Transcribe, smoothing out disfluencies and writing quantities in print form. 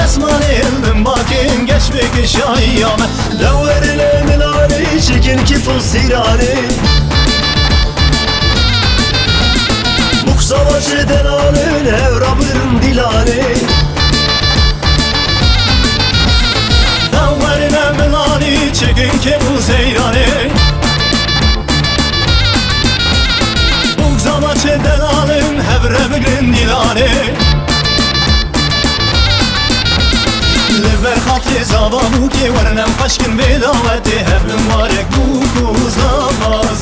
اسمانیم باکن geçmek şayyame لورنا من علي شكن كيف السيراني مخصوص دلالين هورابرم ديلاني Davvarına milani çekin ki bu seyrani Bugzama çedelalın hevremigrin dilani Liber hatli zavamu ki vernem kaşkın vedaveti Hevlim varek bu kuzlamaz